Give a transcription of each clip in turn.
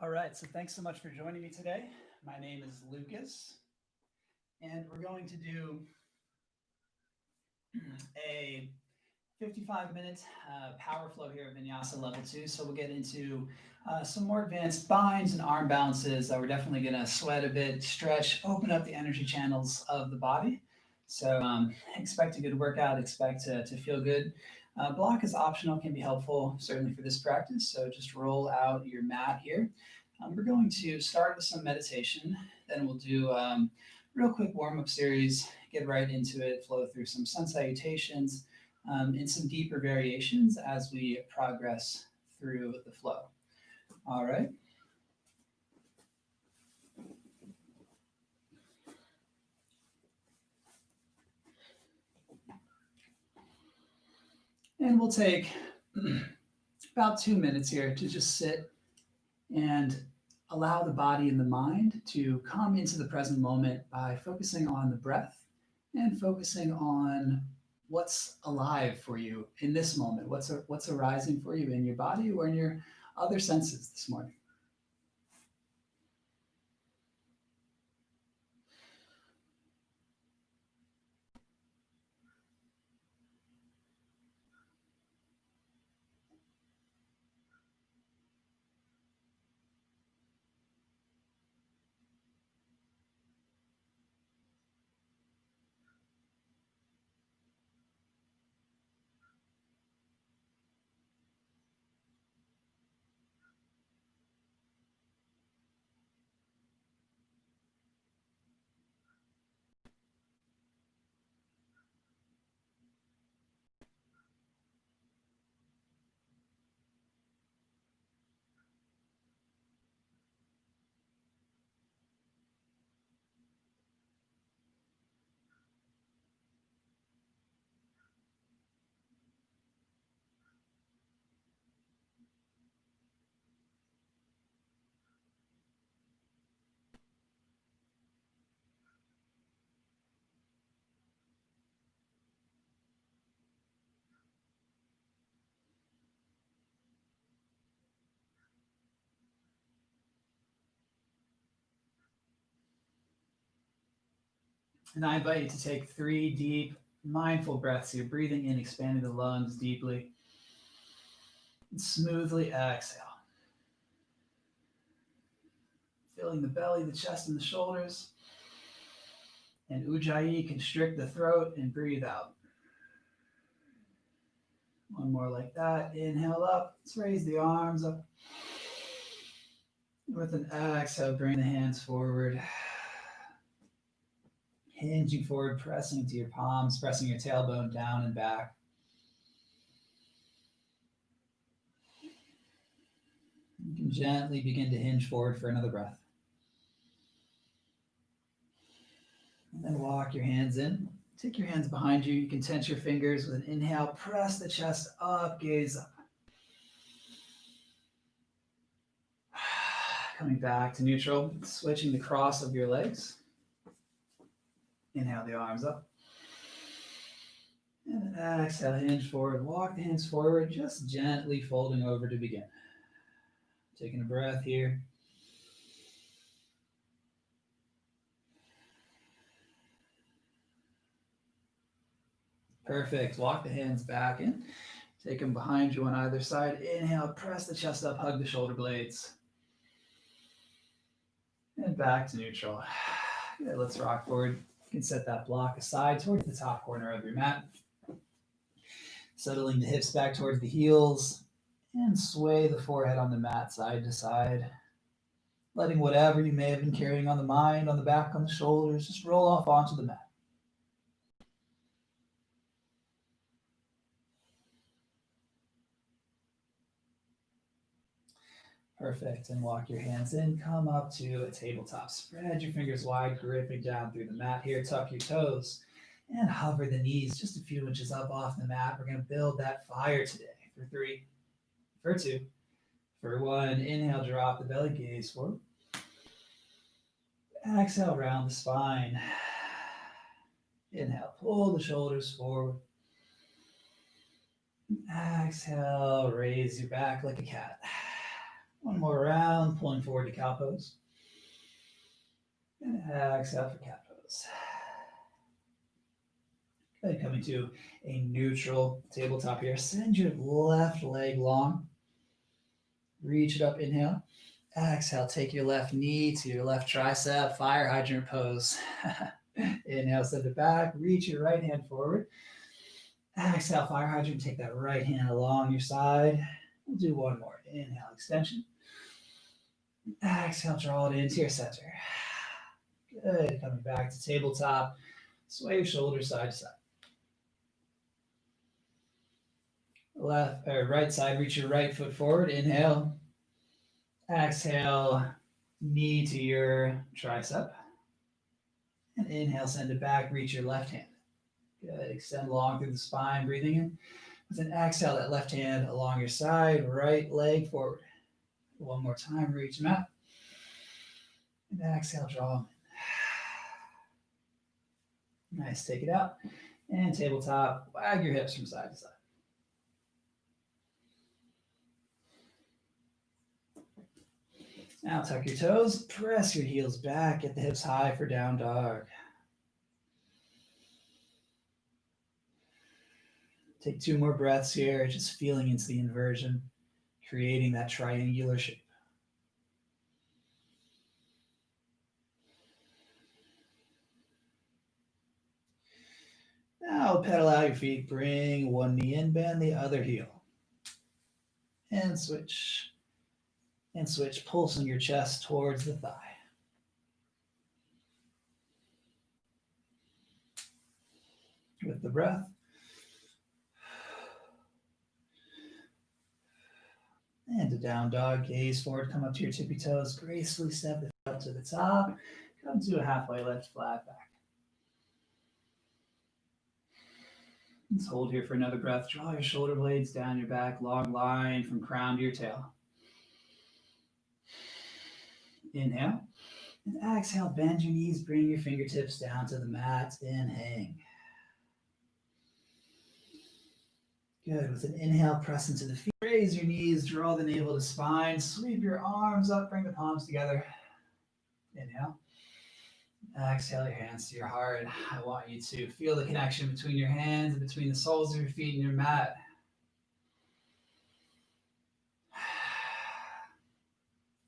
All right, so thanks so much for joining me today. My name is Lucas, and we're going to do a 55-minute power flow here at Vinyasa Level 2. So we'll get into some more advanced binds and arm balances. We're definitely going to sweat a bit, stretch, open up the energy channels of the body. So expect a good workout, expect to feel good. Block is optional, can be helpful, certainly for this practice. So just roll out your mat here. We're going to start with some meditation, then we'll do real quick warm-up series, get right into it, flow through some sun salutations, and some deeper variations as we progress through the flow. All right. And we'll take about 2 minutes here to just sit and allow the body and the mind to come into the present moment by focusing on the breath and focusing on what's alive for you in this moment, what's arising for you in your body or in your other senses this morning. And I invite you to take 3 deep, mindful breaths here, breathing in, expanding the lungs deeply. And smoothly exhale. Filling the belly, the chest, and the shoulders. And Ujjayi, constrict the throat and breathe out. One more like that. Inhale up. Let's raise the arms up. With an exhale, bring the hands forward. Hinging forward, pressing to your palms, pressing your tailbone down and back. You can gently begin to hinge forward for another breath. And then walk your hands in. Take your hands behind you. You can tense your fingers with an inhale. Press the chest up, gaze up. Coming back to neutral, switching the cross of your legs. Inhale the arms up. And then exhale, hinge forward. Walk the hands forward, just gently folding over to begin. Taking a breath here. Perfect. Walk the hands back in. Take them behind you on either side. Inhale, press the chest up, hug the shoulder blades. And back to neutral. Good, let's rock forward. You can set that block aside towards the top corner of your mat. Settling the hips back towards the heels and sway the forehead on the mat side to side. Letting whatever you may have been carrying on the mind, on the back, on the shoulders, just roll off onto the mat. Perfect. And walk your hands in. Come up to a tabletop. Spread your fingers wide, gripping down through the mat here. Tuck your toes and hover the knees just a few inches up off the mat. We're going to build that fire today. For 3, for 2, for 1. Inhale, drop the belly, gaze forward. Exhale, round the spine. Inhale, pull the shoulders forward. Exhale, raise your back like a cat. One more round, pulling forward to cow pose. And exhale for cat pose. Good, coming to a neutral tabletop here. Send your left leg long. Reach it up, inhale. Exhale, take your left knee to your left tricep, fire hydrant pose. Inhale, send it back. Reach your right hand forward. Exhale, fire hydrant. Take that right hand along your side. We'll do one more. Inhale, extension. Exhale, draw it into your center. Good. Coming back to tabletop. Sway your shoulders side to side. Left or right side, reach your right foot forward. Inhale. Exhale, knee to your tricep. And inhale, send it back. Reach your left hand. Good. Extend long through the spine, breathing in. With an exhale, that left hand along your side, right leg forward. One more time, reach them out. And exhale, draw them in. Nice, take it out. And tabletop, wag your hips from side to side. Now tuck your toes, press your heels back, get the hips high for down dog. Take 2 more breaths here, just feeling into the inversion, creating that triangular shape. Now pedal out your feet, bring one knee in, bend the other heel. And switch. And switch, pulsing your chest towards the thigh. With the breath. And a down dog, gaze forward, come up to your tippy toes, gracefully step the foot up to the top, come to a halfway lift, flat back. Let's hold here for another breath. Draw your shoulder blades down your back, long line from crown to your tail. Inhale. And exhale, bend your knees, bring your fingertips down to the mat and hang. Good. With an inhale, press into the feet. Raise your knees, draw the navel to spine, sweep your arms up, bring the palms together. Inhale. Exhale your hands to your heart. I want you to feel the connection between your hands and between the soles of your feet and your mat.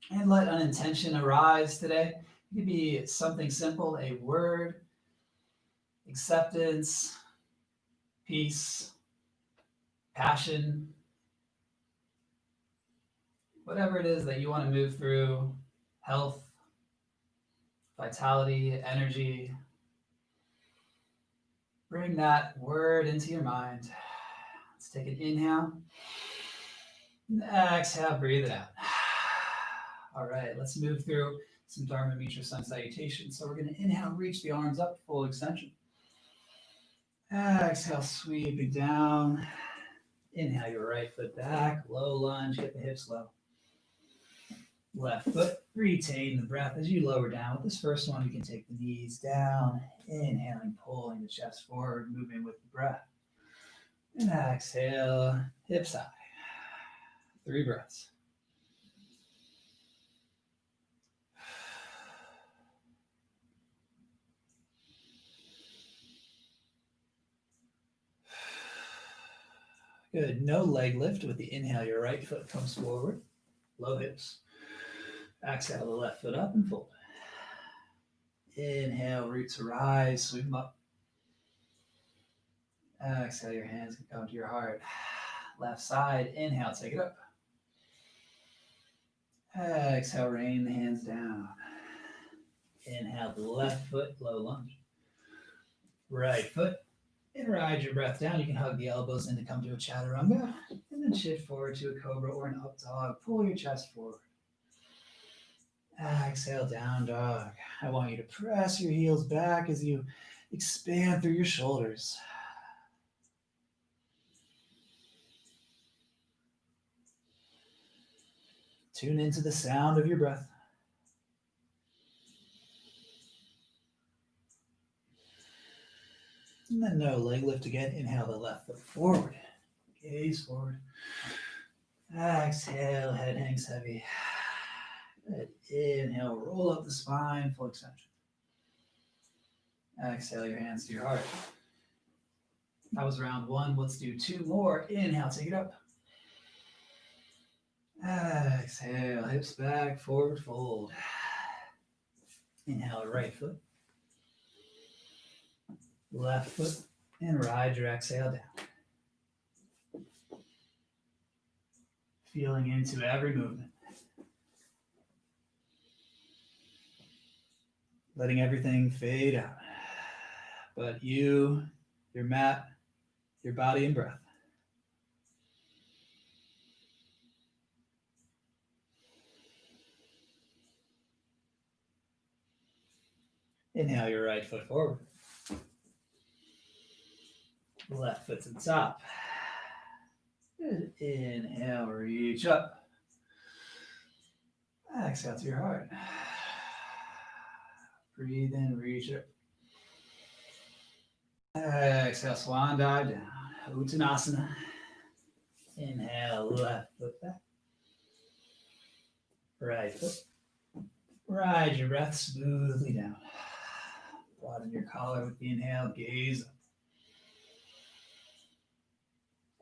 And let an intention arise today. It could be something simple, a word, acceptance, peace, passion, whatever it is that you want to move through, health, vitality, energy. Bring that word into your mind. Let's take an inhale. And exhale, breathe it out. All right, let's move through some Dharma Mitra Sun Salutation. So we're going to inhale, reach the arms up, full extension. Exhale, sweeping down. Inhale your right foot back, low lunge, get the hips low. Left foot, retain the breath as you lower down. With this first one, you can take the knees down, inhaling, pulling the chest forward, moving with the breath. And exhale, hips high. 3 breaths. Good. No leg lift. With the inhale, your right foot comes forward, low hips. Exhale the left foot up and fold. Inhale, roots rise, sweep them up. Exhale, your hands can come to your heart. Left side, inhale, take it up. Exhale, rain the hands down. Inhale, the left foot, low lunge. Right foot, and ride your breath down. You can hug the elbows in to come to a chaturanga, and then shift forward to a cobra or an up dog. Pull your chest forward. Exhale, down dog. I want you to press your heels back as you expand through your shoulders. Tune into the sound of your breath. And then no leg lift again. Inhale the left foot forward. Gaze forward. Exhale, head hangs heavy. Good. Inhale, roll up the spine, full extension. Exhale your hands to your heart. That was round one. Let's do two more. Inhale, take it up. Exhale, hips back, forward fold. Inhale, right foot. Left foot. And ride your exhale down. Feeling into every movement. Letting everything fade out. But you, your mat, your body and breath. Inhale your right foot forward. Left foot to the top. Good. Inhale, reach up. Exhale to your heart. Breathe in, reach up. Exhale, swan dive down. Uttanasana. Inhale, left foot back. Right foot. Ride your breath smoothly down. Broaden your collar with the inhale, gaze up.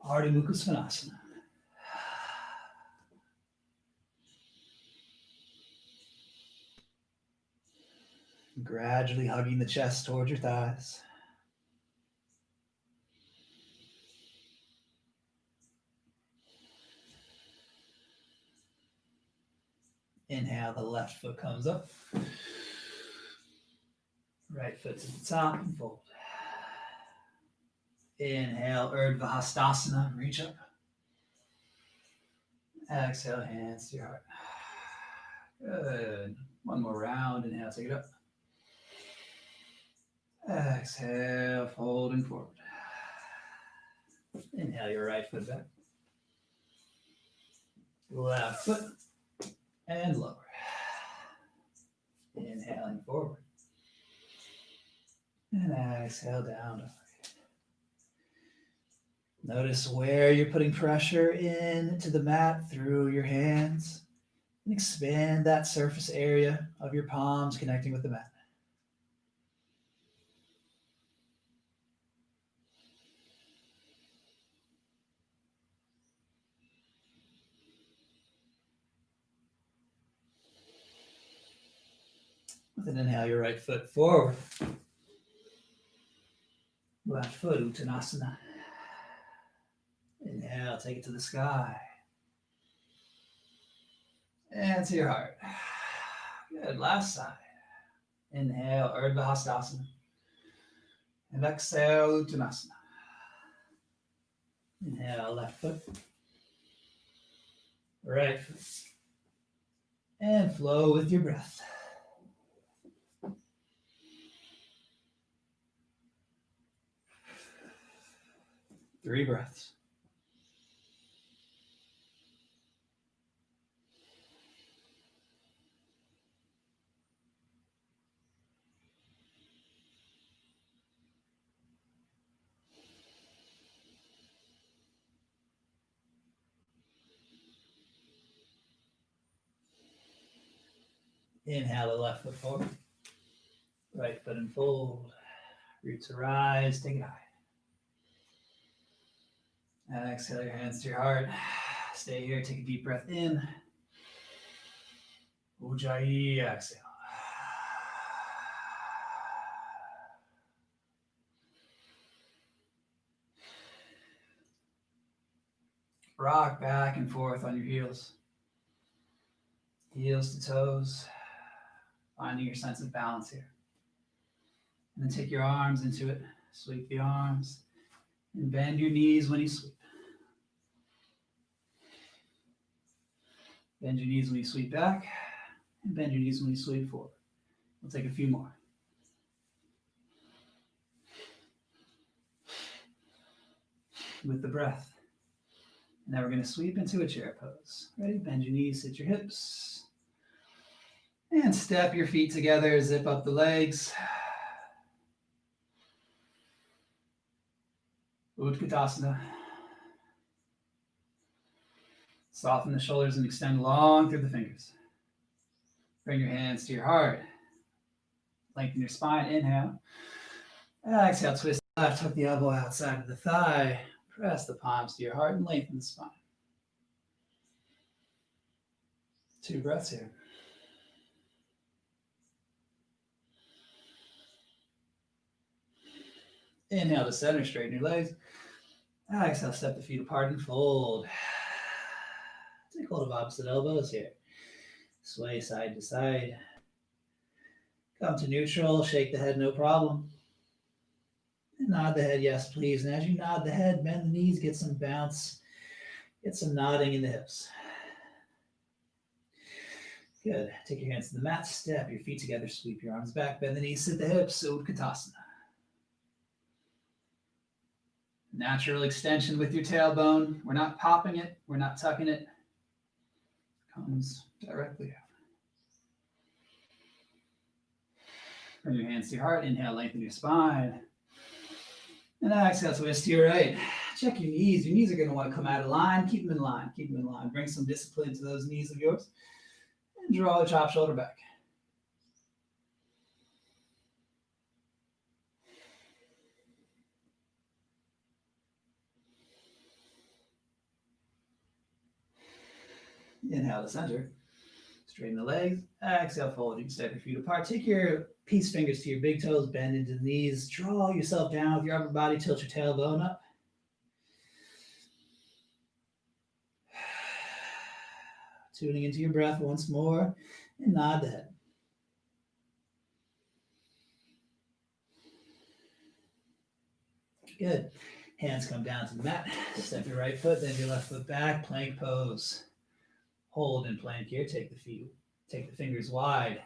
Ardha Mukha Svanasana. Gradually hugging the chest towards your thighs. Inhale, the left foot comes up. Right foot to the top and fold. Inhale, Urdhva Hastasana, reach up. Exhale, hands to your heart. Good. One more round. Inhale, take it up. Exhale, folding forward. Inhale your right foot back. Left foot and lower. Inhaling forward. And exhale down. Notice where you're putting pressure into the mat through your hands. And expand that surface area of your palms connecting with the mat. With an inhale, your right foot forward. Left foot, Uttanasana. Inhale, take it to the sky. And to your heart. Good, last side. Inhale, Urdhva Hastasana. And exhale, Uttanasana. Inhale, left foot. Right foot. And flow with your breath. Three breaths. Inhale the left foot forward. Right foot and fold. Roots arise, take it high. And exhale your hands to your heart. Stay here, take a deep breath in. Ujjayi, exhale. Rock back and forth on your heels. Heels to toes. Finding your sense of balance here. And then take your arms into it. Sweep the arms. And bend your knees when you sweep. Bend your knees when you sweep back. And bend your knees when you sweep forward. We'll take a few more. With the breath. Now we're going to sweep into a chair pose. Ready? Bend your knees, sit your hips. And step your feet together, zip up the legs. Utkatasana. Soften the shoulders and extend long through the fingers. Bring your hands to your heart. Lengthen your spine. Inhale. Exhale, twist left, tuck the elbow outside of the thigh. Press the palms to your heart and lengthen the spine. 2 breaths here. Inhale to center, straighten your legs. Exhale, step the feet apart and fold. Take hold of opposite elbows here. Sway side to side. Come to neutral, shake the head, no problem. And nod the head, yes, please. And as you nod the head, bend the knees, get some bounce, get some nodding in the hips. Good. Take your hands to the mat, step your feet together, sweep your arms back, bend the knees, sit the hips, Utkatasana. Natural extension with your tailbone. We're not popping it, we're not tucking it. Comes directly out. Bring your hands to your heart. Inhale, lengthen your spine. And exhale, twist to your right. Check your knees. Your knees are going to want to come out of line. Keep them in line. Keep them in line. Bring some discipline to those knees of yours. And draw the top shoulder back. Inhale to center. Straighten the legs. Exhale, fold. You can step your feet apart. Take your peace fingers to your big toes. Bend into the knees. Draw yourself down with your upper body. Tilt your tailbone up. Tuning into your breath once more. And nod the head. Good. Hands come down to the mat. Step your right foot, then your left foot back. Plank pose. Hold in plank here. Take the fingers wide.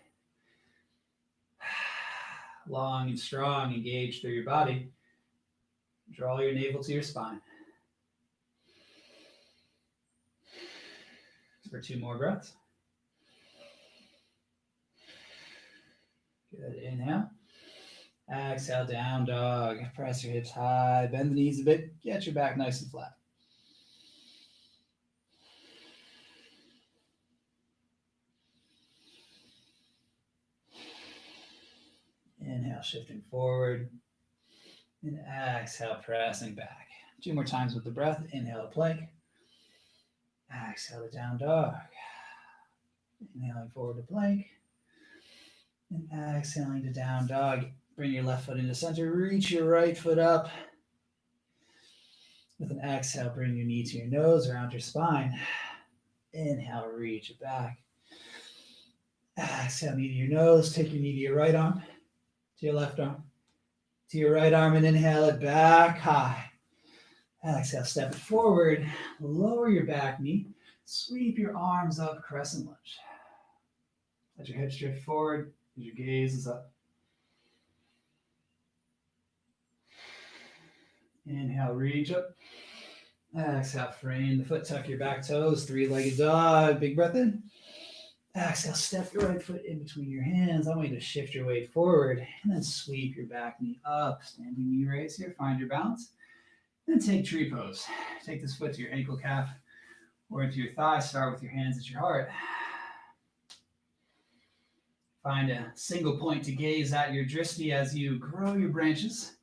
Long and strong. Engage through your body. Draw your navel to your spine. For 2 more breaths. Good. Inhale. Exhale, down dog. Press your hips high. Bend the knees a bit. Get your back nice and flat. Inhale, shifting forward. And exhale, pressing back. 2 more times with the breath. Inhale to plank. Exhale to down dog. Inhaling forward to plank. And exhaling to down dog. Bring your left foot into center. Reach your right foot up. With an exhale, bring your knee to your nose around your spine. Inhale, reach it back. Exhale, knee to your nose. Take your knee to your right arm. To your left arm. To your right arm and inhale it back high. Exhale, step it forward. Lower your back knee. Sweep your arms up, crescent lunge. Let your hips drift forward as your gaze is up. Inhale, reach up. Exhale, frame the foot, tuck your back toes, 3-legged dog. Big breath in. Exhale, step your right foot in between your hands. I want you to shift your weight forward and then sweep your back knee up. Standing knee raise here, find your balance. Then take tree pose. Take this foot to your ankle calf or into your thigh. Start with your hands at your heart. Find a single point to gaze at your drishti as you grow your branches.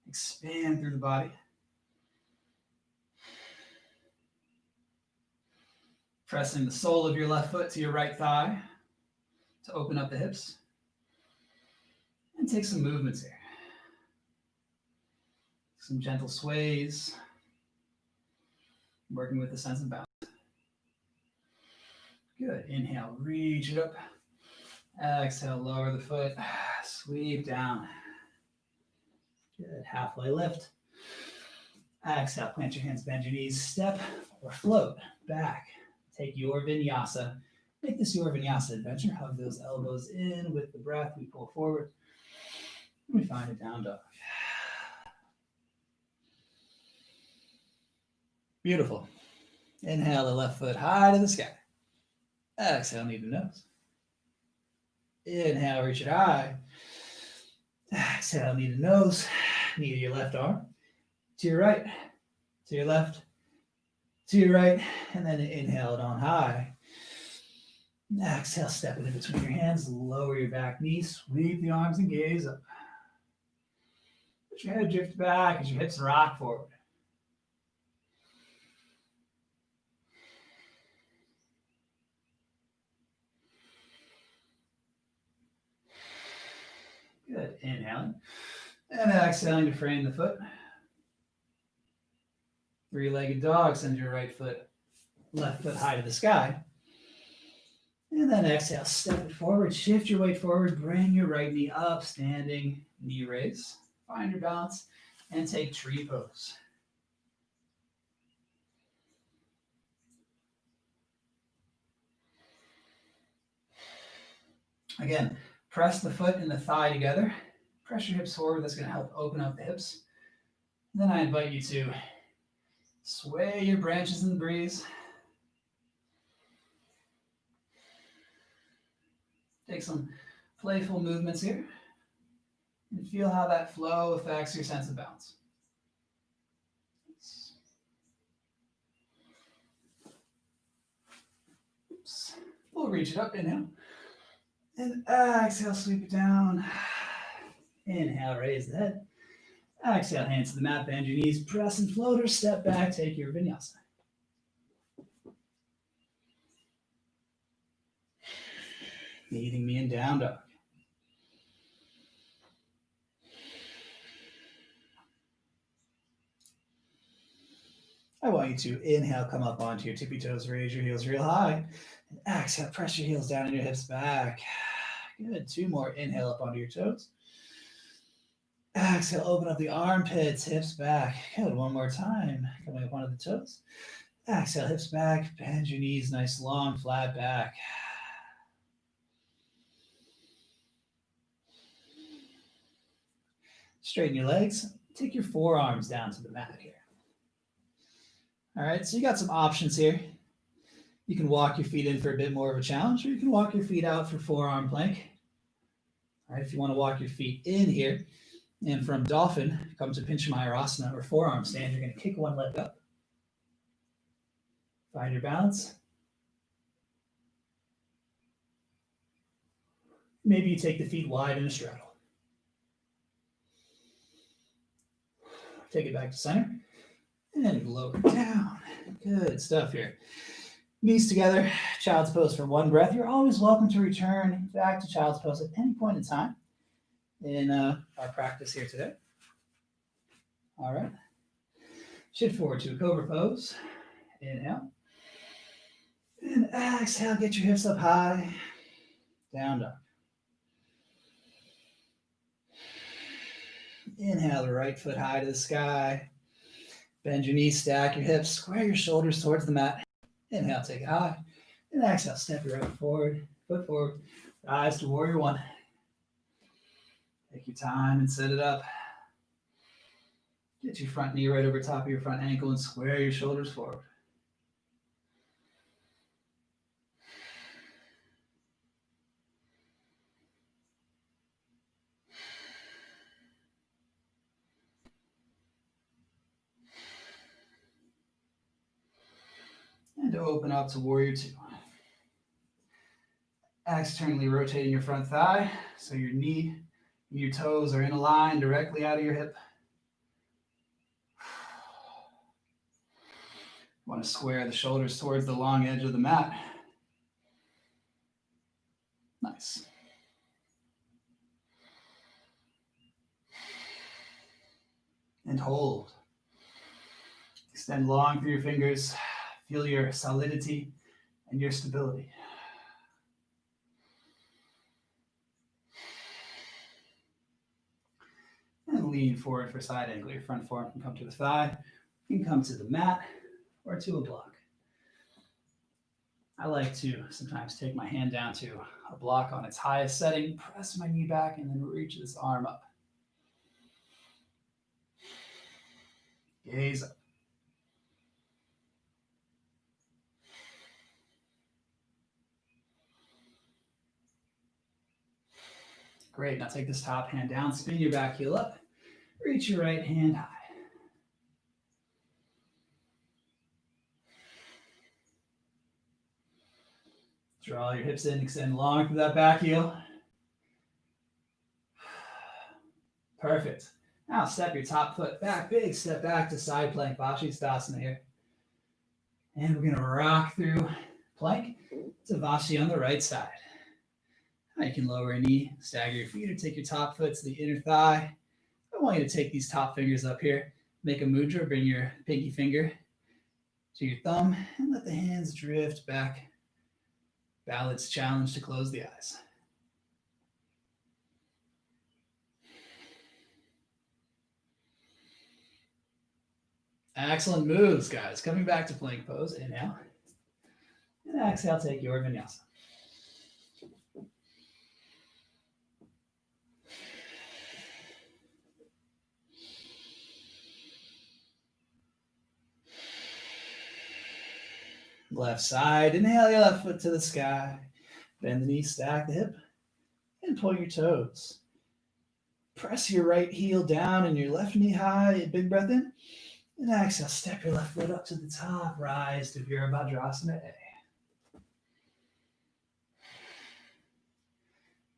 Expand through the body. Pressing the sole of your left foot to your right thigh to open up the hips. And take some movements here. Some gentle sways. Working with a sense of balance. Good. Inhale, reach it up. Exhale, lower the foot. Sweep down. Good. Halfway lift. Exhale, plant your hands, bend your knees, step or float back. Take your vinyasa. Make this your vinyasa adventure. Hug those elbows in with the breath. We pull forward. And we find a down dog. Beautiful. Inhale the left foot high to the sky. Exhale, knee to nose. Inhale, reach it high. Exhale, knee to nose. Knee to your left arm. To your right. To your left. to your right, and then inhale it on high. Exhale, step it in between your hands, lower your back knee, sweep the arms and gaze up. Let your head drift back as your hips rock forward. Good, inhaling. And exhaling to frame the foot. Three-legged dog, send your left foot high to the sky. And then exhale, step it forward, shift your weight forward, bring your right knee up, standing knee raise. Find your balance and take tree pose. Again, press the foot and the thigh together. Press your hips forward. That's going to help open up the hips. Then I invite you to sway your branches in the breeze. Take some playful movements here and feel how that flow affects your sense of balance. Oops. We'll reach it up, inhale. And exhale, sweep it down. Inhale, raise the head. Exhale, hands to the mat, bend your knees, press and float or step back, take your vinyasa. Meeting me in down dog. I want you to inhale, come up onto your tippy toes, raise your heels real high. And exhale, press your heels down and your hips back. Good, 2 more. Inhale up onto your toes. Exhale, open up the armpits, hips back. Good, 1 more time. Coming up onto the toes. Exhale, hips back, bend your knees, nice long, flat back. Straighten your legs. Take your forearms down to the mat here. All right, so you got some options here. You can walk your feet in for a bit more of a challenge, or you can walk your feet out for forearm plank. All right, if you want to walk your feet in here, and from dolphin, come to Pinchamayurasana or forearm stand, you're going to kick one leg up. Find your balance. Maybe you take the feet wide in a straddle. Take it back to center. And lower down. Good stuff here. Knees together, child's pose for 1 breath. You're always welcome to return back to child's pose at any point in time in our practice here today. All right. Shift forward to a cobra pose. Inhale. And exhale, get your hips up high. Down dog. Inhale, the right foot high to the sky. Bend your knees, stack your hips, square your shoulders towards the mat. Inhale, take it high. And exhale, step your right forward, foot forward, rise to warrior 1. Take your time and set it up. Get your front knee right over top of your front ankle and square your shoulders forward. And open up to warrior 2. Externally rotating your front thigh so your knee and your toes are in a line directly out of your hip. You want to square the shoulders towards the long edge of the mat. Nice. And hold. Extend long through your fingers. Feel your solidity and your stability. And lean forward for side angle. Your front forearm can come to the thigh. You can come to the mat or to a block. I like to sometimes take my hand down to a block on its highest setting, press my knee back, and then reach this arm up. Gaze up. Great, now take this top hand down, spin your back heel up, reach your right hand high. Draw your hips in, extend long through that back heel. Perfect. Now step your top foot back, big step back to side plank, Vashisthasana here. And we're going to rock through plank to Vashi on the right side. Now you can lower a knee, stagger your feet, or take your top foot to the inner thigh. I want you to take these top fingers up here, make a mudra, bring your pinky finger to your thumb, and let the hands drift back. Balance challenge to close the eyes. Excellent moves, guys. Coming back to plank pose. Inhale. And exhale, take your vinyasa. Left side. Inhale your left foot to the sky. Bend the knee, stack the hip, and pull your toes. Press your right heel down and your left knee high. Big breath in. And exhale, step your left foot up to the top. Rise to Virabhadrasana A.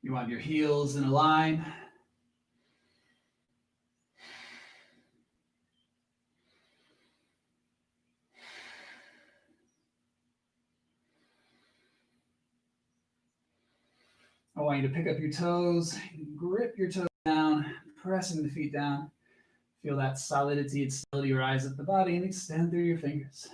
You want your heels in a line. I want you to pick up your toes, grip your toes down, pressing the feet down. Feel that solidity and stability rise up the body and extend through your fingers.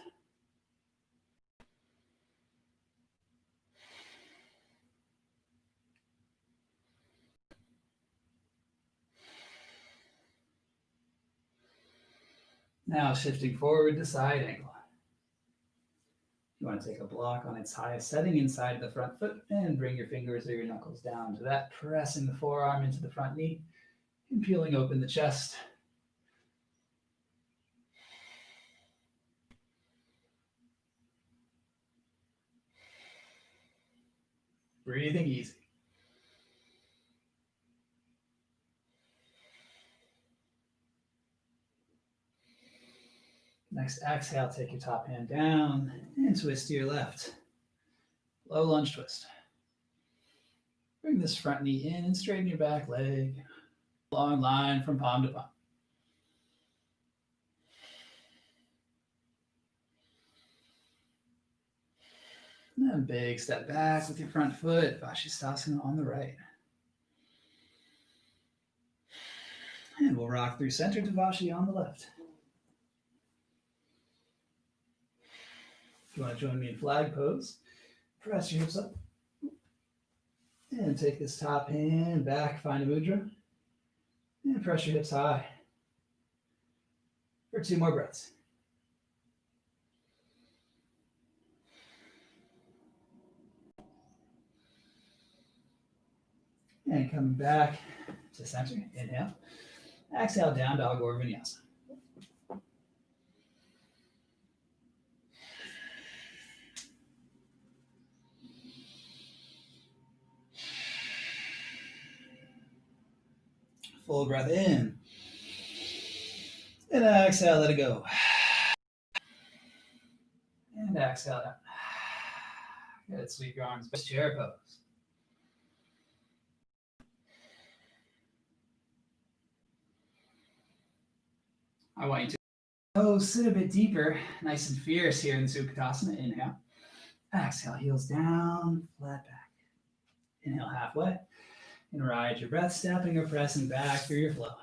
Now shifting forward to side angle. You want to take a block on its highest setting inside the front foot and bring your fingers or your knuckles down to that, pressing the forearm into the front knee and peeling open the chest. Breathing easy. Next exhale, take your top hand down and twist to your left. Low lunge twist. Bring this front knee in and straighten your back leg. Long line from palm to palm. And then big step back with your front foot, Vashisthasana on the right. And we'll rock through center to Vashi on the left. If you want to join me in flag pose, press your hips up. And take this top hand back, find a mudra. And press your hips high. For 2 more breaths. And coming back to center, inhale. Exhale, down dog or vinyasa. Full breath in. And exhale, let it go. And exhale down. Good, sweep your arms back, chair pose. I want you to sit a bit deeper, nice and fierce here in the Sukhasana. Inhale. Exhale, heels down, flat back. Inhale halfway. And ride your breath, stepping or pressing back through your flow.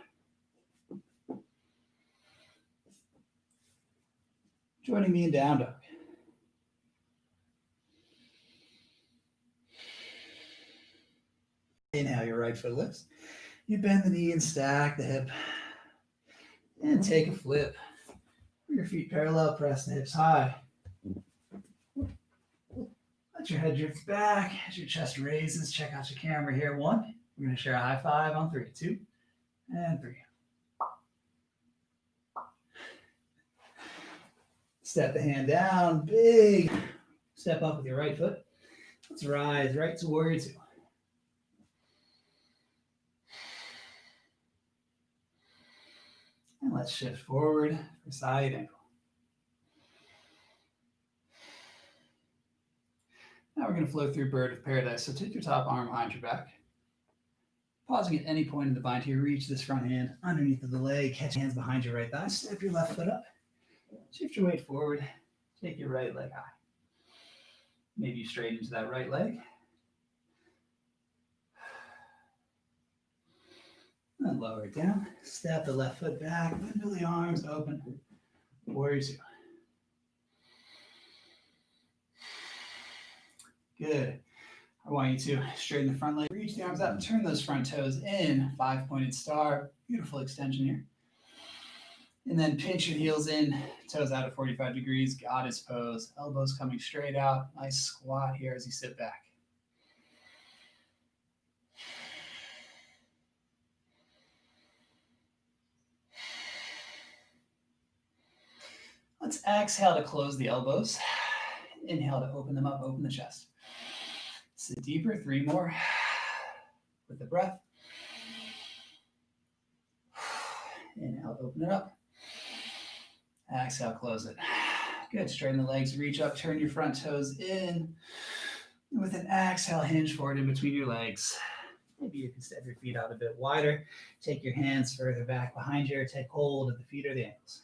Joining me in down dog. Inhale, your right foot lifts. You bend the knee and stack the hip. And take a flip. Your feet parallel, press the hips high. Let your head drift back as your chest raises. Check out your camera here. 1. We're going to share a high five on 3. 2 and 3. Step the hand down. Big step up with your right foot. Let's rise right to warrior 2. And let's shift forward for side angle. Now we're going to flow through bird of paradise. So take your top arm behind your back. Pausing at any point in the bind here, reach this front hand underneath of the leg, catch hands behind your right thigh, step your left foot up, shift your weight forward, take your right leg high. Maybe you straighten into that right leg. And lower it down, step the left foot back, bend the arms, open, warrior two. Good. I want you to straighten the front leg, reach the arms out and turn those front toes in, 5-pointed star, beautiful extension here. And then pinch your heels in, toes out at 45 degrees, goddess pose, elbows coming straight out, nice squat here as you sit back. Let's exhale to close the elbows. Inhale to open them up, open the chest. Sit deeper, 3 more with the breath. Inhale, open it up. Exhale, close it. Good, straighten the legs, reach up, turn your front toes in. And with an exhale, hinge forward in between your legs. Maybe you can step your feet out a bit wider. Take your hands further back behind you, or take hold of the feet or the ankles.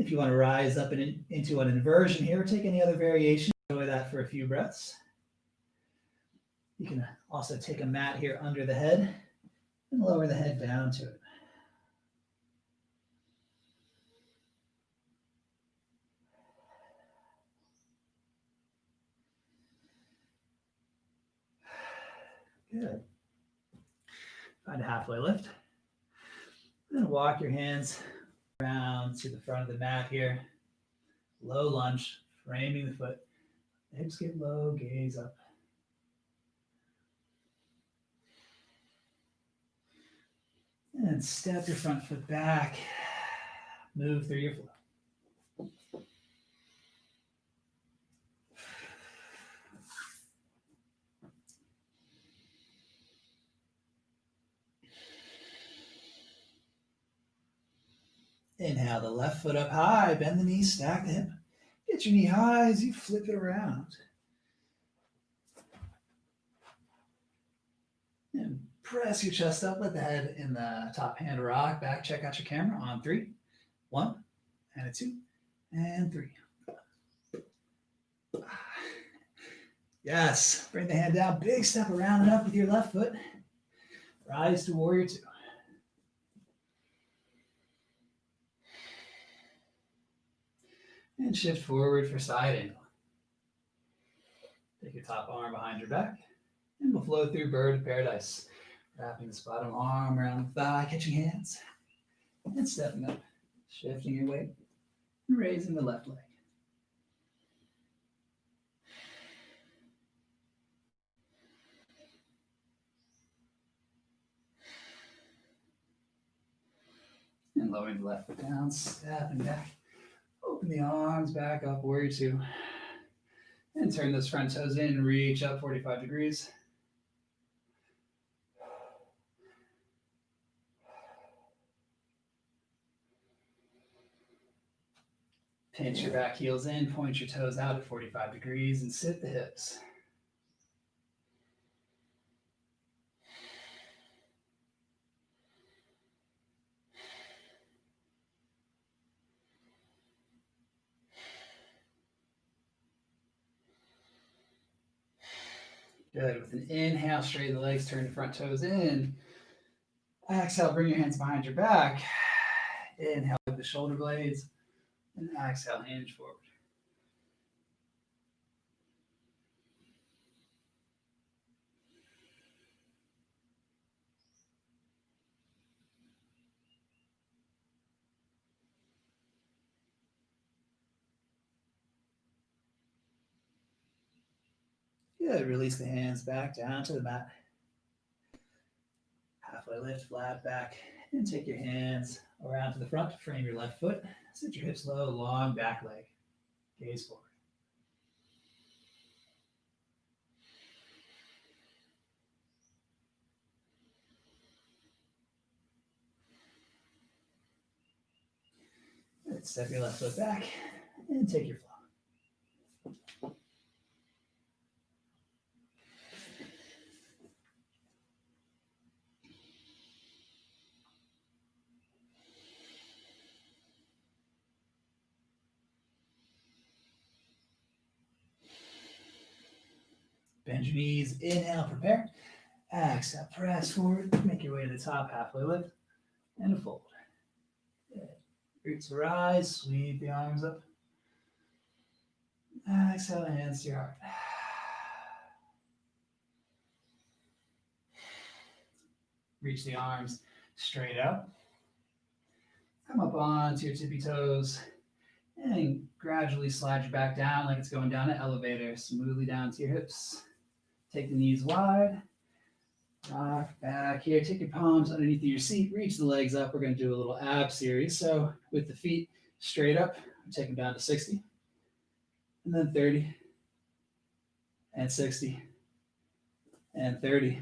If you want to rise up into an inversion here, take any other variation. Enjoy that for a few breaths. You can also take a mat here under the head and lower the head down to it. Good. Find a halfway lift. Then walk your hands around to the front of the mat here. Low lunge, framing the foot. Hips get low, gaze up. And step your front foot back. Move through your flow. Inhale the left foot up high, bend the knee, stack the hip. Get your knee high as you flip it around. And press your chest up, let the head in the top hand rock back. Check out your camera on 3. 1, and a 2, and 3. Yes, bring the hand down, big step around and up with your left foot. Rise to warrior two. And shift forward for side angle. Take your top arm behind your back, and we'll flow through bird of paradise. Wrapping this bottom arm around the thigh, catching hands, and stepping up, shifting your weight, and raising the left leg. And lowering the left foot down, stepping back. Open the arms back up, warrior two. And turn those front toes in, reach up 45 degrees. Pinch your back heels in, point your toes out at 45 degrees, and sit the hips. Good. With an inhale, straighten the legs, turn the front toes in. Exhale, bring your hands behind your back. Inhale with the shoulder blades. And exhale, hinge forward. Good. Release the hands back down to the mat. Halfway lift, flat back. And take your hands around to the front to frame your left foot. Sit your hips low, long back leg. Gaze forward. Good. Step your left foot back. and take your flow. Bend your knees, inhale, prepare. Exhale, press forward, make your way to the top, halfway lift, and a fold. Good. Roots rise, sweep the arms up. Exhale, hands to your heart. Reach the arms straight out. Come up onto your tippy toes and gradually slide your back down like it's going down an elevator, smoothly down to your hips. Take the knees wide. Rock back here. Take your palms underneath your seat. Reach the legs up. We're going to do a little ab series. So with the feet straight up, take them down to 60. And then 30. And 60. And 30.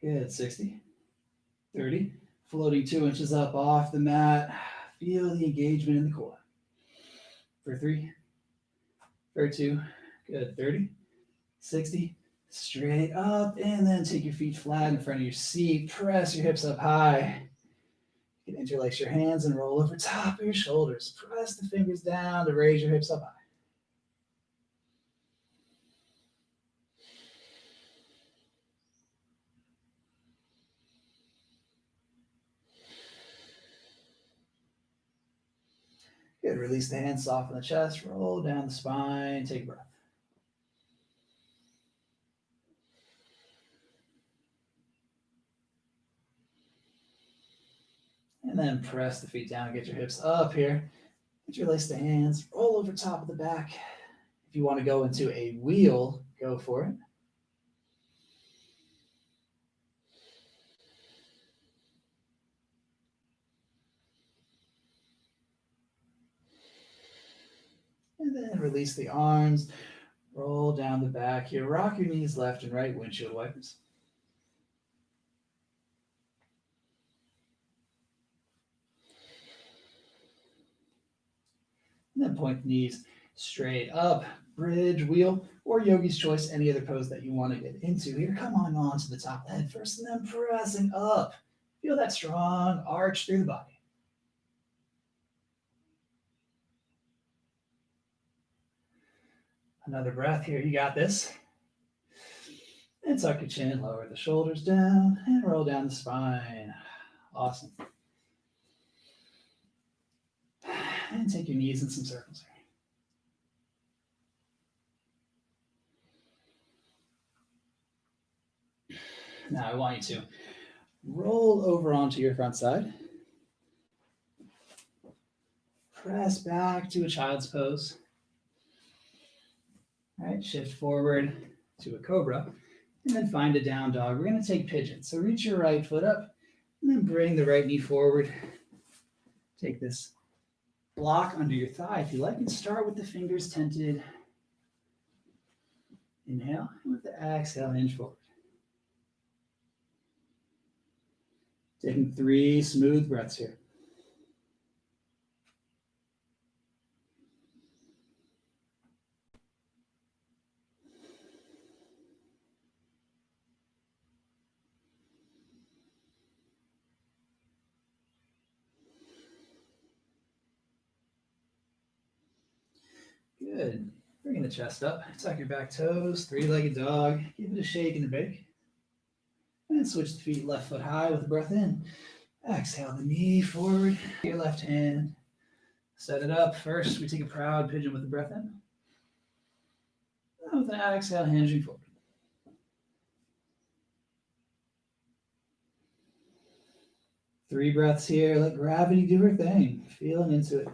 Good. 60. 30. Floating 2 inches up off the mat. Feel the engagement in the core. For 3. For 2. Good. 30. 60. Straight up, and then take your feet flat in front of your seat. Press your hips up high. You can interlace your hands and roll over top of your shoulders. Press the fingers down to raise your hips up high. Good. Release the hands, soften the chest, roll down the spine, take a breath. And then press the feet down, get your hips up here. Interlace the hands, roll over top of the back. If you want to go into a wheel, go for it. And then release the arms, roll down the back here. Rock your knees left and right, windshield wipers. And then point the knees straight up, bridge, wheel, or yogi's choice, any other pose that you want to get into here. Come on to the top head first, and then pressing up. Feel that strong arch through the body. Another breath here. You got this. And tuck your chin, lower the shoulders down, and roll down the spine. Awesome. And take your knees in some circles here. Now I want you to roll over onto your front side. Press back to a child's pose. All right, shift forward to a cobra, and then find a down dog. We're going to take pigeon. So reach your right foot up, and then bring the right knee forward. Take this block under your thigh if you like, and start with the fingers tented. Inhale, and with the exhale, hinge forward. Taking 3 smooth breaths here. Good. Bringing the chest up, tuck your back toes, 3-legged dog. Give it a shake and a bake. And then switch the feet left foot high with a breath in. Exhale the knee forward, your left hand. Set it up. First, we take a proud pigeon with the breath in. And with an exhale, hinging forward. Three breaths here. Let gravity do her thing. Feeling into it.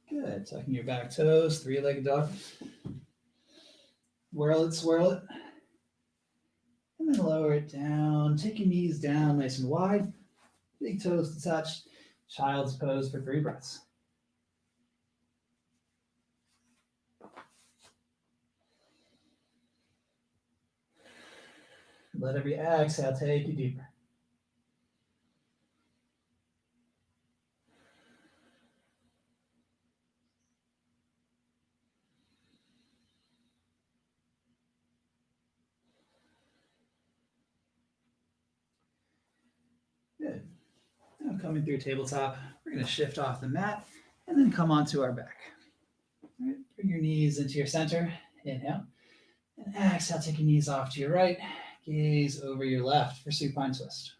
Good. Tucking your back toes, 3-legged dog. Whirl it, swirl it. And then lower it down. Take your knees down nice and wide. Big toes to touch. Child's pose for 3 breaths. Let every exhale take you deeper. Good. Now coming through tabletop, we're going to shift off the mat and then come onto our back. All right, bring your knees into your center. Inhale. And exhale, take your knees off to your right. Gaze over your left for supine twist.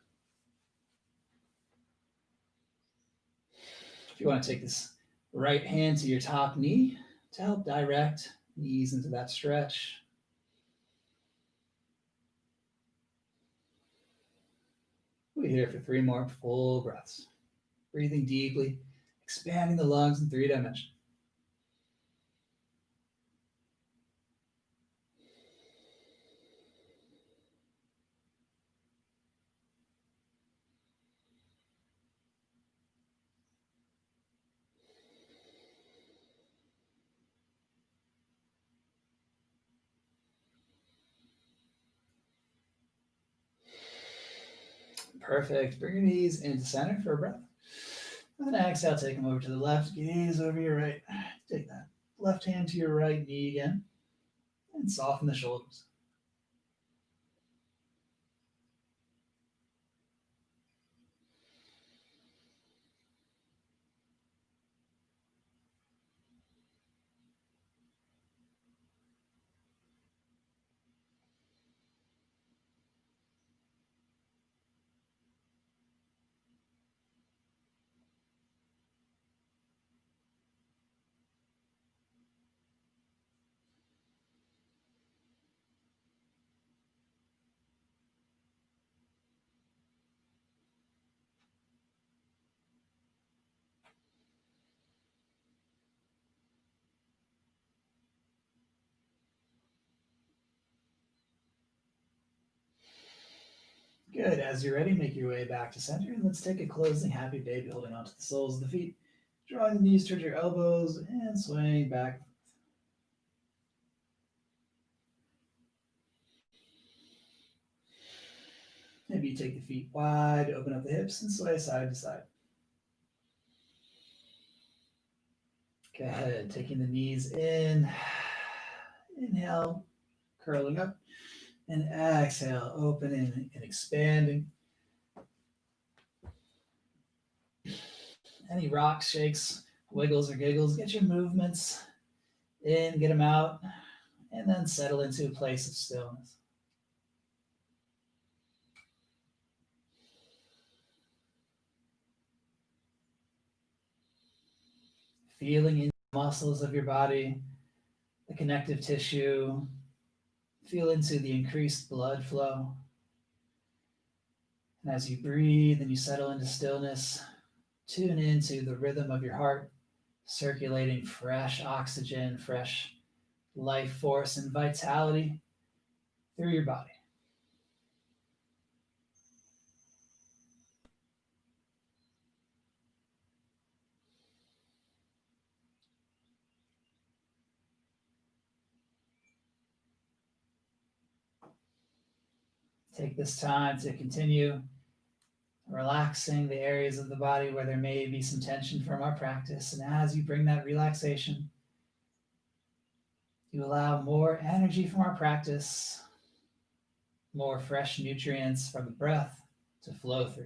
If you want to take this right hand to your top knee to help direct knees into that stretch. We'll be here for 3 more full breaths. Breathing deeply, expanding the lungs in 3 dimensions. Perfect. Bring your knees into center for a breath. And then exhale, take them over to the left. Gaze over your right. Take that left hand to your right knee again. And soften the shoulders. Good. As you're ready, make your way back to center. And let's take a closing happy baby, holding onto the soles of the feet. Drawing the knees towards your elbows and swaying back. Maybe you take the feet wide, open up the hips, and sway side to side. Go ahead, taking the knees in. Inhale, curling up. And exhale, opening and expanding. Any rocks, shakes, wiggles, or giggles, get your movements in, get them out, and then settle into a place of stillness. Feeling in the muscles of your body, the connective tissue. Feel into the increased blood flow. And as you breathe and you settle into stillness, tune into the rhythm of your heart, circulating fresh oxygen, fresh life force and vitality through your body. Take this time to continue relaxing the areas of the body where there may be some tension from our practice. And as you bring that relaxation, you allow more energy from our practice, more fresh nutrients from the breath to flow through.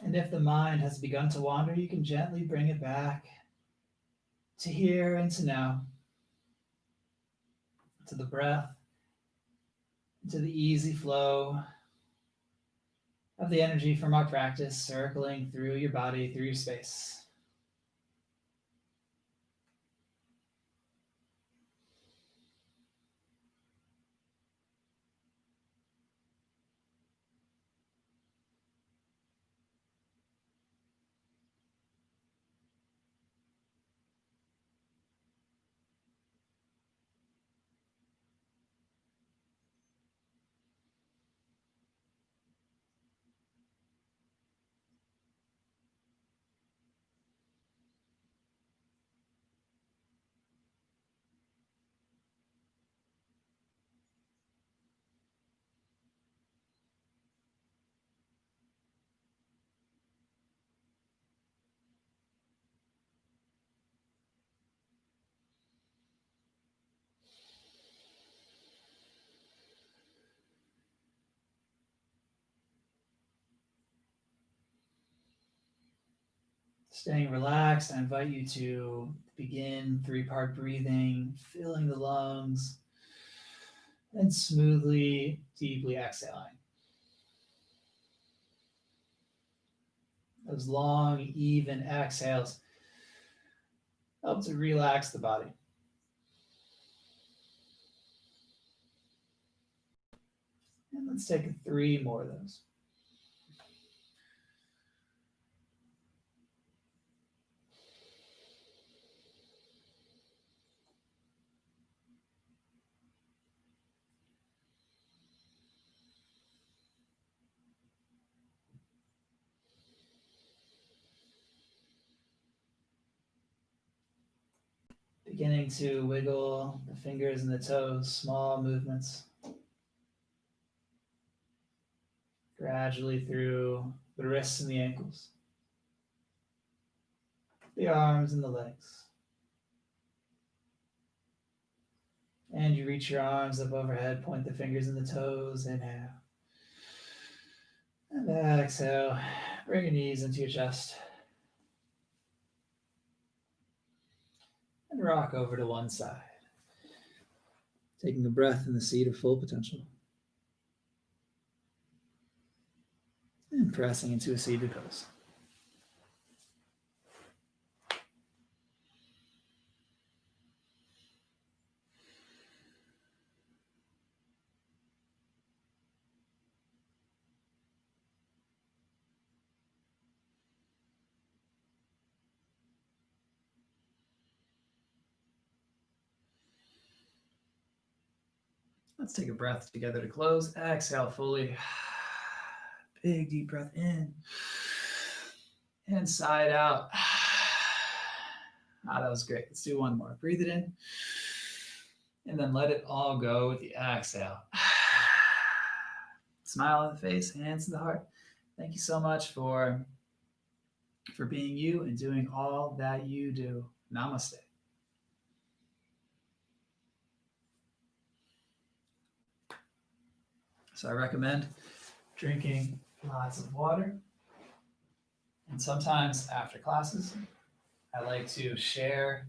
And if the mind has begun to wander, you can gently bring it back to here and to now, to the breath, to the easy flow of the energy from our practice circling through your body, through your space. Staying relaxed, I invite you to begin 3-part breathing, filling the lungs, and smoothly, deeply exhaling. Those long, even exhales help to relax the body. And let's take 3 more of those. Beginning to wiggle the fingers and the toes, small movements. Gradually through the wrists and the ankles, the arms and the legs. And you reach your arms up overhead, point the fingers and the toes, inhale. And exhale, bring your knees into your chest. And rock over to one side. Taking a breath in the seat of full potential. And pressing into a seated pose. Let's take a breath together to close. Exhale fully. Big deep breath in. And side out. That was great. Let's do one more. Breathe it in. And then let it all go with the exhale. Smile on the face, hands to the heart. Thank you so much for being you and doing all that you do. Namaste. So I recommend drinking lots of water. And sometimes after classes, I like to share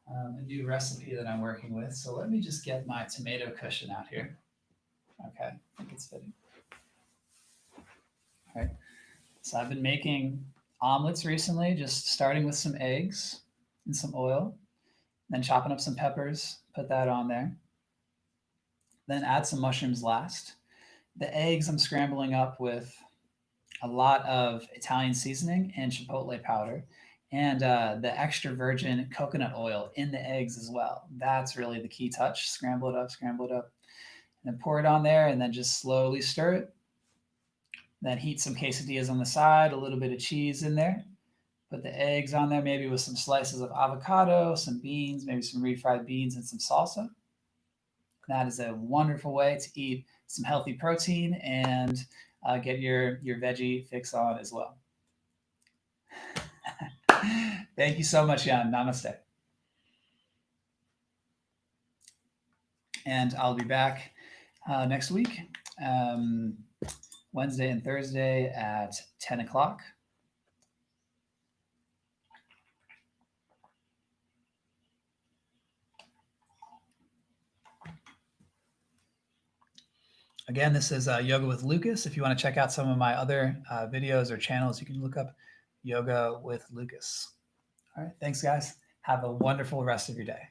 a new recipe that I'm working with. So let me just get my tomato cushion out here. Okay, I think it's fitting. All right. So I've been making omelets recently, just starting with some eggs and some oil, then chopping up some peppers, put that on there. Then add some mushrooms last. The eggs I'm scrambling up with a lot of Italian seasoning and chipotle powder, and the extra virgin coconut oil in the eggs as well. That's really the key touch. Scramble it up, and then pour it on there, and then just slowly stir it. Then heat some quesadillas on the side, a little bit of cheese in there. Put the eggs on there, maybe with some slices of avocado, some beans, maybe some refried beans and some salsa. That is a wonderful way to eat some healthy protein and get your veggie fix on as well. Thank you so much, Jan. Namaste. And I'll be back next week, Wednesday and Thursday at 10 o'clock. Again, this is Yoga with Lucas. If you want to check out some of my other videos or channels, you can look up Yoga with Lucas. All right. Thanks, guys. Have a wonderful rest of your day.